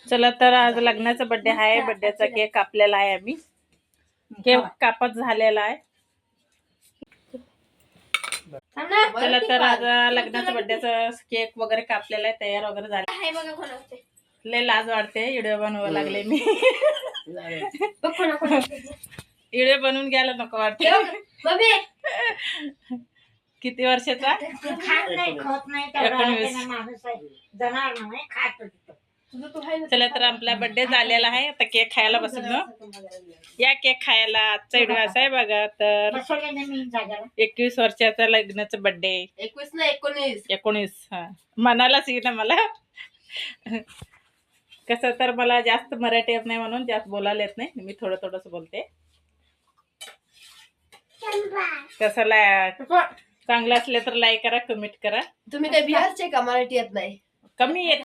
चला तर आज लग्नाचा बर्थडे आहे. बर्थडेचा केक कापलेला आहे. आम्ही केक कापत झालेला आहे. चला तर आज लग्नाचा बर्थडेचा केक वगैरे कापलेला आहे. तयार वगैरे झाले. लय लाज वाटते. व्हिडिओ बनवायला लागले मी. व्हिडिओ बनवून घ्यायला नको वाटते. किती वर्षाचा? 19. चला तर आपला बर्थडे झालेला आहे. आता केक खायला बसलो. या केक खायला. आजचा व्हिडिओ असा आहे बघा. तर 21 वर्षाचा लग्नाचा बर्थडे. 21 ना 19. हा म्हणालाच येईल ना मला. कसं तर मला जास्त मराठी येत नाही म्हणून जास्त बोलायला येत नाही. मी थोडंच बोलते. कसं चांगलं असले तर लाईक करा, कमेंट करा. तुम्ही काय बिहारचे का? मराठी येत नाही? कमी येत